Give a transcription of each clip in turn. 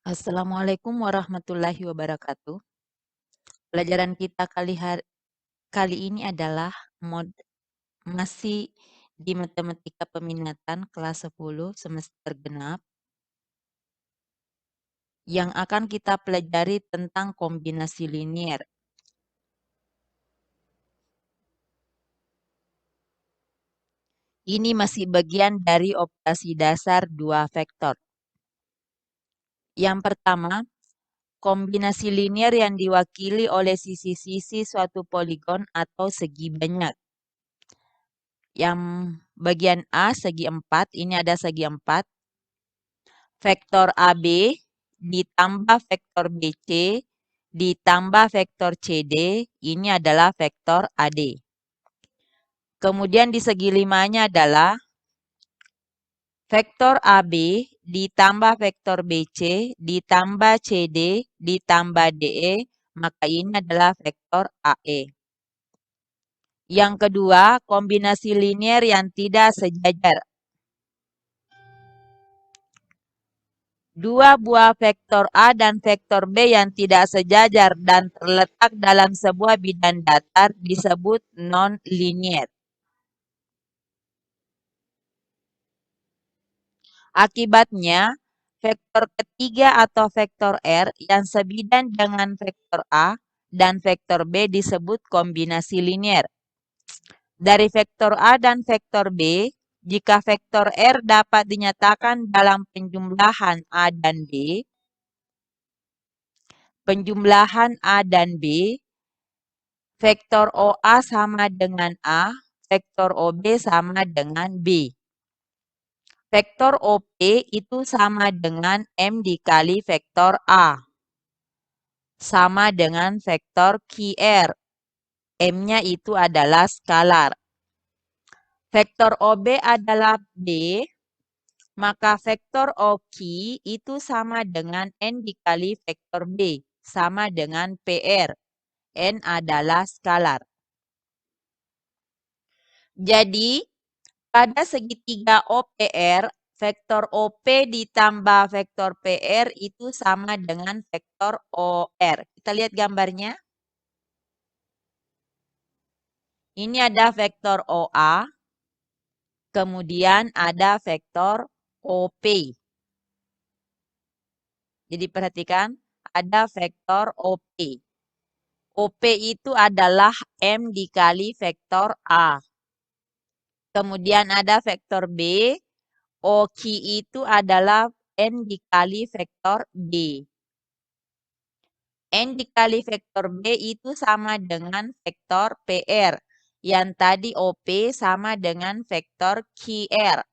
Assalamualaikum warahmatullahi wabarakatuh. Pelajaran kita kali ini adalah masih di Matematika Peminatan kelas 10 semester genap yang akan kita pelajari tentang kombinasi linier. Ini masih bagian dari operasi dasar dua vektor. Yang pertama, kombinasi linier yang diwakili oleh sisi-sisi suatu poligon atau segi banyak. Yang bagian A segi 4, ini ada segi 4. Vektor AB ditambah vektor BC ditambah vektor CD, ini adalah vektor AD. Kemudian di segi 5-nya adalah vektor AB ditambah vektor BC ditambah CD ditambah DE, maka ini adalah vektor AE. Yang kedua, kombinasi linier yang tidak sejajar. Dua buah vektor A dan vektor B yang tidak sejajar dan terletak dalam sebuah bidang datar disebut non-linier. Akibatnya, vektor ketiga atau vektor R yang sebidang dengan vektor A dan vektor B disebut kombinasi linier. Dari vektor A dan vektor B, jika vektor R dapat dinyatakan dalam penjumlahan A dan B, vektor OA sama dengan A, vektor OB sama dengan B. Vektor OP itu sama dengan M dikali vektor A. Sama dengan vektor QR. M-nya itu adalah skalar. Vektor OB adalah B, maka vektor OQ itu sama dengan N dikali vektor B. Sama dengan PR. N adalah skalar. Jadi, pada segitiga OPR, vektor OP ditambah vektor PR itu sama dengan vektor OR. Kita lihat gambarnya. Ini ada vektor OA, kemudian ada vektor OP. Jadi perhatikan, ada vektor OP. OP itu adalah M dikali vektor A. Kemudian ada vektor B, OQ itu adalah N dikali vektor B. N dikali vektor B itu sama dengan vektor PR. Yang tadi OP sama dengan vektor QR.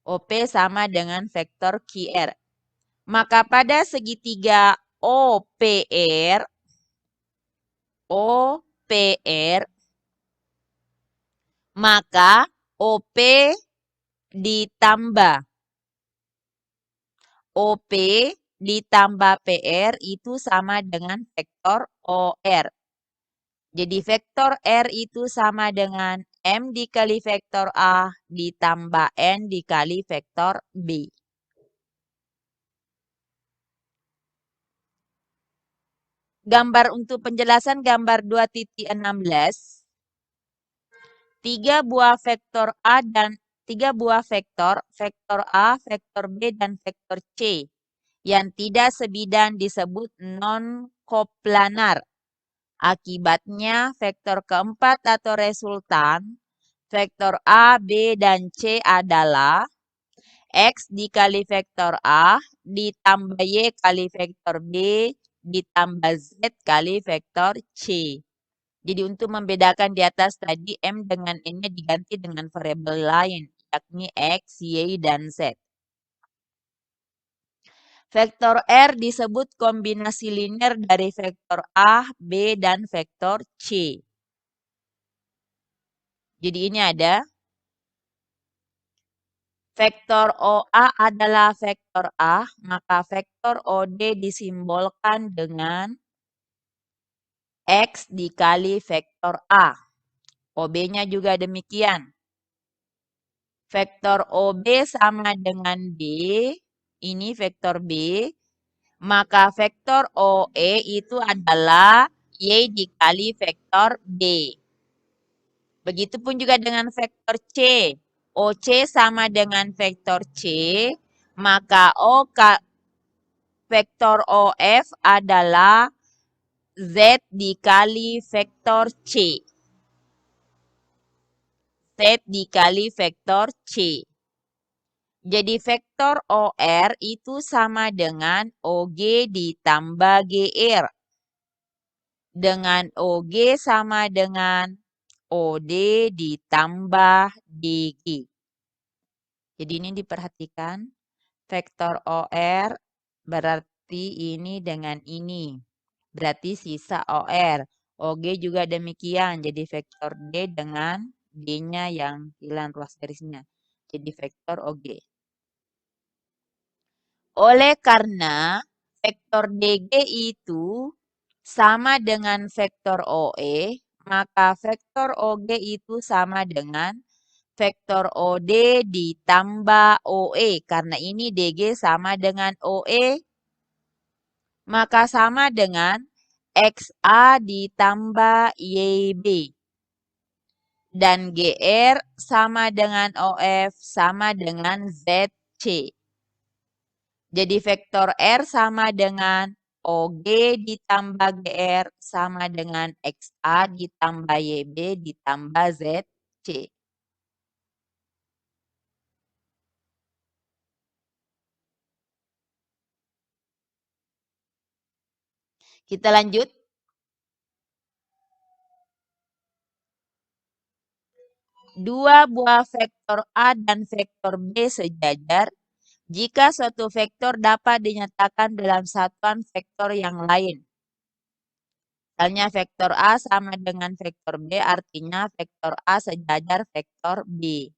OP sama dengan vektor QR. Maka pada segitiga OPR, maka OP ditambah PR itu sama dengan vektor OR. Jadi vektor R itu sama dengan M dikali vektor A ditambah N dikali vektor B. Gambar untuk penjelasan gambar 2.16. Tiga buah vektor vektor A, vektor B, dan vektor C yang tidak sebidang disebut non-koplanar. Akibatnya, vektor keempat atau resultan, vektor A, B, dan C adalah X dikali vektor A ditambah Y kali vektor B ditambah Z kali vektor C. Jadi untuk membedakan di atas tadi M dengan N-nya diganti dengan variabel lain, yakni X, Y, dan Z. Vektor R disebut kombinasi linier dari vektor A, B, dan vektor C. Jadi ini ada vektor OA adalah vektor A, maka vektor OD disimbolkan dengan X dikali vektor A. OB-nya juga demikian. Vektor OB sama dengan B, ini vektor B, maka vektor OE itu adalah Y dikali vektor B. Begitupun juga dengan vektor C. OC sama dengan vektor C, maka vektor OF adalah Z dikali vektor C. Z dikali vektor C. Jadi vektor OR itu sama dengan OG ditambah GR. Dengan OG sama dengan OD ditambah DG. Jadi ini diperhatikan. Vektor OR berarti ini dengan ini. Berarti sisa OR. OG juga demikian. Jadi vektor D dengan D-nya yang hilang ruas garisnya. Jadi vektor OG. Oleh karena vektor DG itu sama dengan vektor OE, maka vektor OG itu sama dengan vektor OD ditambah OE. Karena ini DG sama dengan OE, maka sama dengan XA ditambah YB. Dan GR sama dengan OF sama dengan ZC. Jadi vektor R sama dengan OG ditambah GR sama dengan XA ditambah YB ditambah ZC. Kita lanjut. Dua buah vektor A dan vektor B sejajar jika suatu vektor dapat dinyatakan dalam satuan vektor yang lain. Misalnya vektor A sama dengan vektor B, artinya vektor A sejajar vektor B.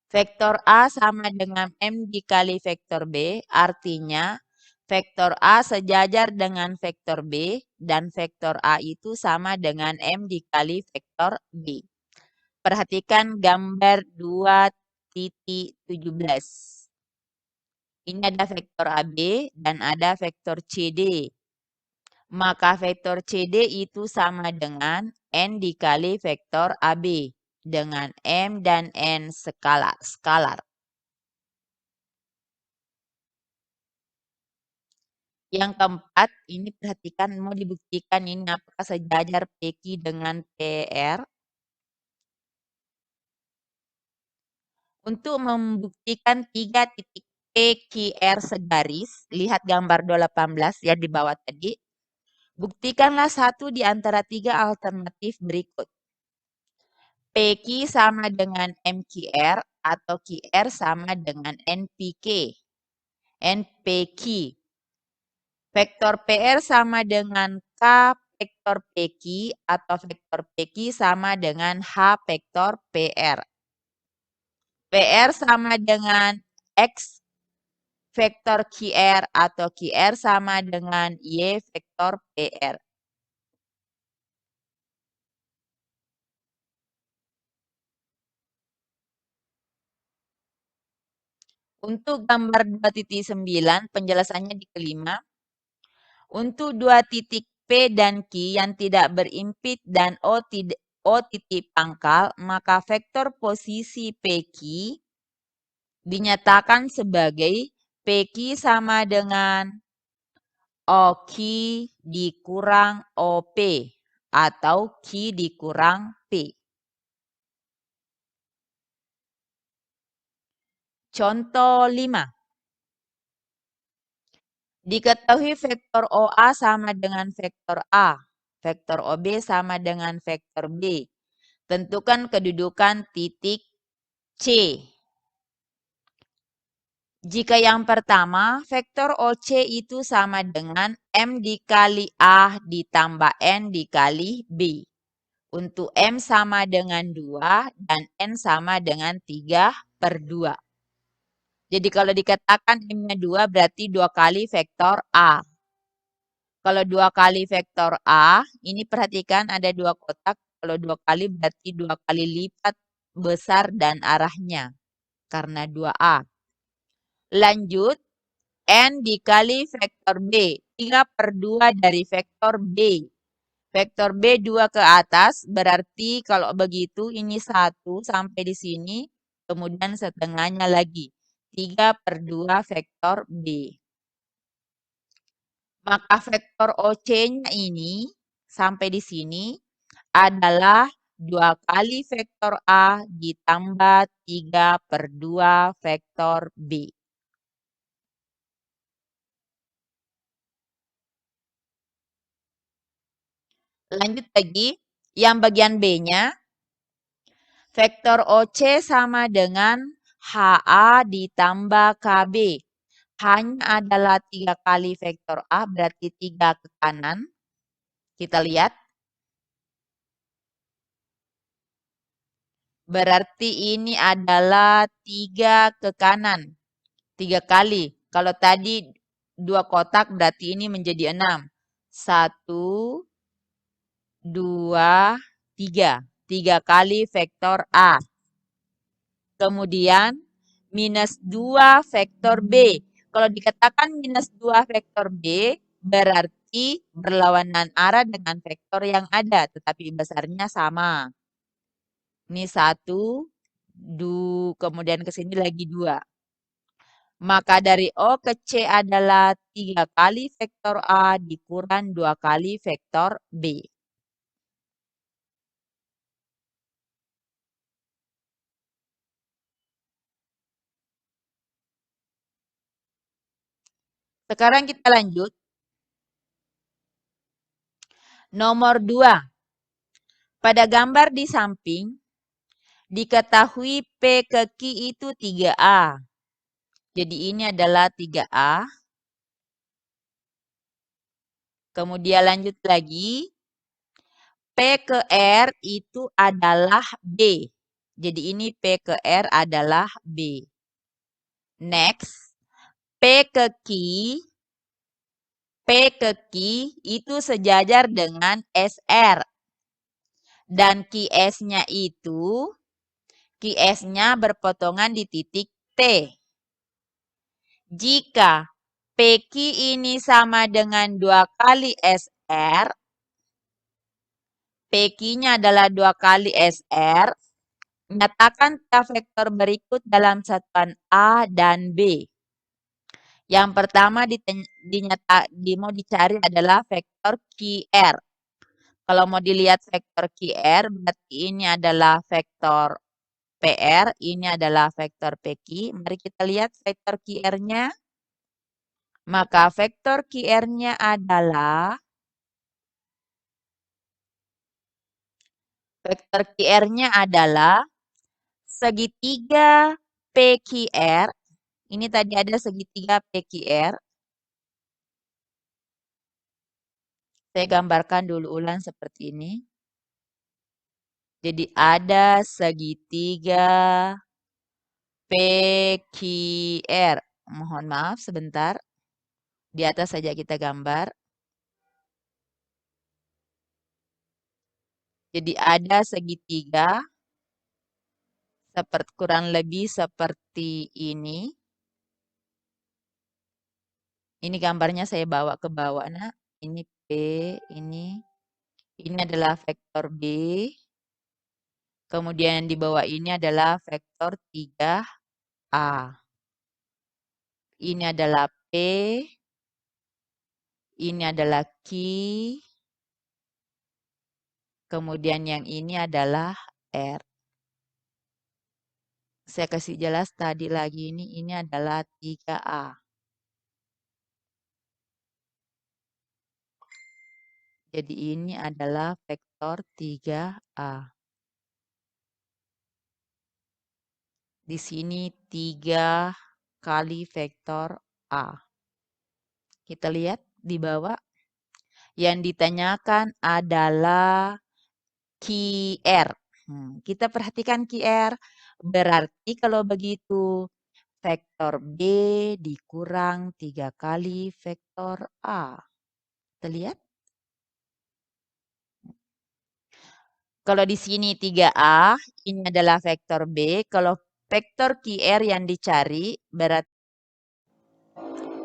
Vektor A sama dengan M dikali vektor B, artinya vektor A sejajar dengan vektor B, dan vektor A itu sama dengan M dikali vektor B. Perhatikan gambar 2.17. Ini ada vektor AB dan ada vektor CD. Maka vektor CD itu sama dengan N dikali vektor AB dengan M dan N skalar. Yang keempat, ini perhatikan mau dibuktikan ini apakah sejajar PQ dengan PR. Untuk membuktikan 3 titik PQR segaris, lihat gambar 218 yang di bawah tadi. Buktikanlah satu di antara 3 alternatif berikut. PQ sama dengan MQR atau QR sama dengan NPK. NPQ. Vektor PR sama dengan K vektor PQ atau vektor PQ sama dengan H vektor PR. PR sama dengan X vektor QR atau QR sama dengan Y vektor PR. Untuk gambar 2.9, penjelasannya di kelima. Untuk 2 titik P dan Q yang tidak berimpit dan O titik pangkal, maka vektor posisi PQ dinyatakan sebagai PQ sama dengan OQ dikurang OP atau Q dikurang P. Contoh 5. Diketahui vektor OA sama dengan vektor A. Vektor OB sama dengan vektor B. Tentukan kedudukan titik C. Jika yang pertama, vektor OC itu sama dengan M dikali A ditambah N dikali B. Untuk M sama dengan 2 dan N sama dengan 3/2. Jadi kalau dikatakan M-nya 2 berarti 2 kali vektor A. Kalau 2 kali vektor A, ini perhatikan ada 2 kotak. Kalau 2 kali berarti 2 kali lipat besar dan arahnya. Karena 2A. Lanjut, N dikali vektor B. 3/2 dari vektor B. Vektor B 2 ke atas, berarti kalau begitu ini 1 sampai di sini, kemudian setengahnya lagi. 3/2 vektor B. Maka vektor OC-nya ini sampai di sini adalah 2 kali vektor A ditambah 3/2 vektor B. Lanjut lagi, yang bagian B-nya, vektor OC sama dengan HA ditambah KB. Hanya adalah 3 kali vektor A, berarti 3 ke kanan. Kita lihat. Berarti ini adalah 3 ke kanan. 3 kali. Kalau tadi 2 kotak, berarti ini menjadi 6. 1, 2, 3. 3 kali vektor A. Kemudian minus 2 vektor B. Kalau dikatakan minus 2 vektor B, berarti berlawanan arah dengan vektor yang ada, tetapi besarnya sama. Ini 1, kemudian ke sini lagi 2. Maka dari O ke C adalah 3 kali vektor A dikurang 2 kali vektor B. Sekarang kita lanjut. Nomor 2. Pada gambar di samping, diketahui P ke Q itu 3A. Jadi ini adalah 3A. Kemudian lanjut lagi. P ke R itu adalah B. Jadi ini P ke R adalah B. Next, P ke Q itu sejajar dengan SR. Dan QS-nya itu, QS-nya berpotongan di titik T. Jika PQ ini sama dengan 2 kali SR, PQ-nya adalah 2 kali SR, nyatakan vektor berikut dalam satuan A dan B. Yang pertama mau dicari adalah vektor QR. Kalau mau dilihat vektor QR, berarti ini adalah vektor PR, ini adalah vektor PQ. Mari kita lihat vektor QR-nya. Maka vektor QR-nya adalah segitiga PQR. Ini tadi ada segitiga PQR. Saya gambarkan dulu ulang seperti ini. Jadi ada segitiga PQR. Mohon maaf sebentar. Di atas saja kita gambar. Jadi ada segitiga kurang lebih seperti ini. Ini gambarnya saya bawa ke bawah, nak. Ini P, ini adalah vektor B. Kemudian di bawah ini adalah vektor 3A. Ini adalah P, ini adalah Q, kemudian yang ini adalah R. Saya kasih jelas tadi lagi ini adalah 3A. Jadi ini adalah vektor 3A. Di sini 3 kali vektor A. Kita lihat di bawah. Yang ditanyakan adalah QR. Kita perhatikan QR. Berarti kalau begitu vektor B dikurang 3 kali vektor A. Kita lihat. Kalau di sini 3A, ini adalah vektor B. Kalau vektor QR yang dicari, berarti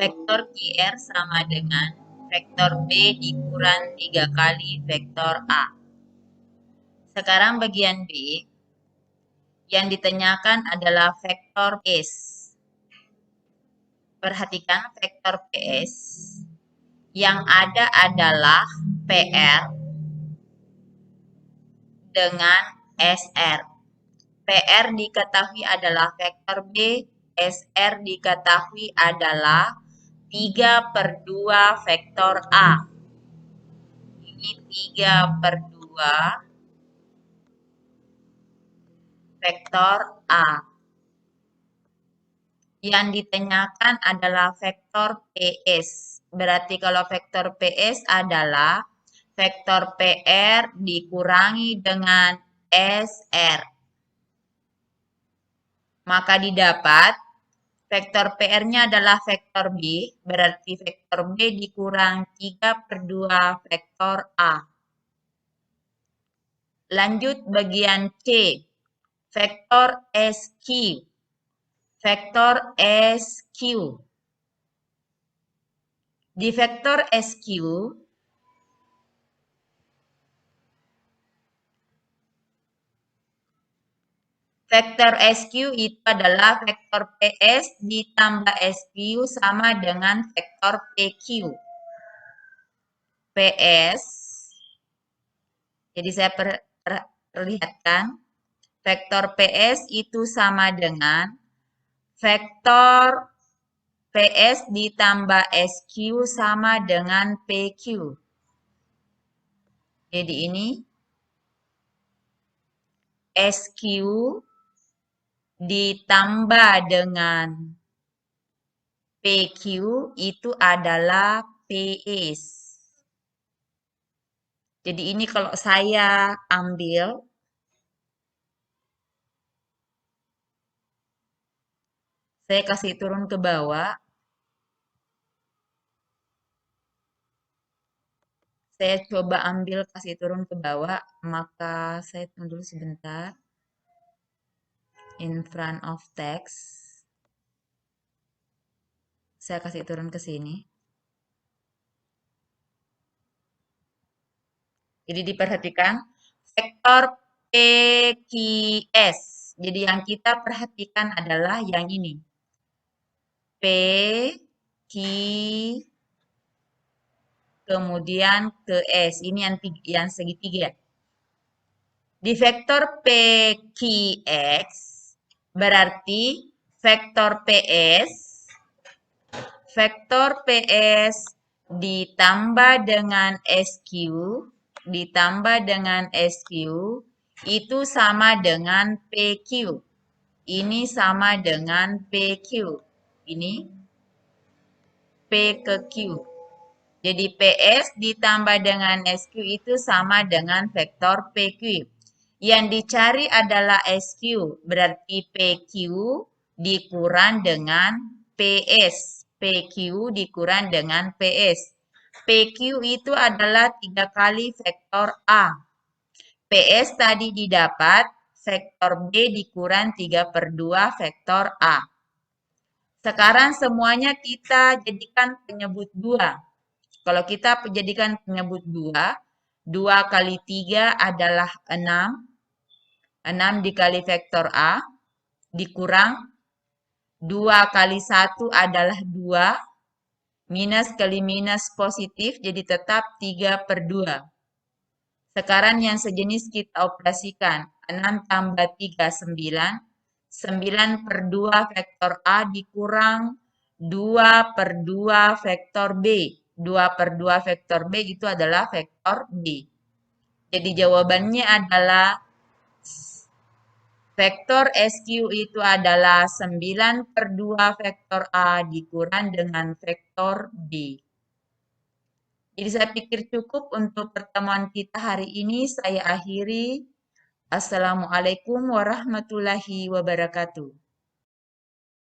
vektor QR sama dengan vektor B dikurang 3 kali vektor A. Sekarang bagian B, yang ditanyakan adalah vektor PS. Perhatikan vektor PS. Yang ada adalah PR dengan SR. PR diketahui adalah vektor B, SR diketahui adalah 3/2 vektor A. Ini 3/2 vektor A. Yang ditanyakan adalah vektor PS. Berarti kalau vektor PS adalah vektor PR dikurangi dengan SR. Maka didapat vektor PR-nya adalah vektor B, berarti vektor B dikurang 3/2 vektor A. Lanjut bagian C, vektor SQ. Vektor SQ. Di vektor SQ, vektor SQ itu adalah vektor PS ditambah SQ sama dengan vektor PQ. PS, jadi saya perlihatkan, vektor PS itu sama dengan vektor PS ditambah SQ sama dengan PQ. Jadi ini SQ ditambah dengan PQ itu adalah PS. Jadi ini kalau saya ambil, saya kasih turun ke bawah. Saya coba ambil kasih turun ke bawah, maka saya tunggu dulu sebentar. In front of text. Saya kasih turun ke sini. Jadi diperhatikan vektor PQS. Jadi yang kita perhatikan adalah yang ini. P, Q, kemudian ke S. Ini yang segitiga. Di vektor PQX berarti vektor PS ditambah dengan SQ ditambah dengan SQ itu sama dengan PQ. Ini sama dengan PQ. Ini P ke Q. Jadi PS ditambah dengan SQ itu sama dengan vektor PQ. Yang dicari adalah SQ, berarti PQ dikurang dengan PS. PQ dikurang dengan PS. PQ itu adalah 3 kali vektor A. PS tadi didapat vektor B dikurang 3/2 vektor A. Sekarang semuanya kita jadikan penyebut 2. Kalau kita jadikan penyebut 2, 2 kali 3 adalah 6. 6 dikali vektor A, dikurang 2 kali 1 adalah 2. Minus kali minus positif, jadi tetap 3/2. Sekarang yang sejenis kita operasikan. 6 tambah 3, 9. 9/2 vektor A dikurang 2/2 vektor B. 2/2 vektor B itu adalah vektor B. Jadi jawabannya adalah vektor SQ itu adalah 9/2 vektor A dikurang dengan vektor B. Jadi saya pikir cukup untuk pertemuan kita hari ini. Saya akhiri. Assalamualaikum warahmatullahi wabarakatuh.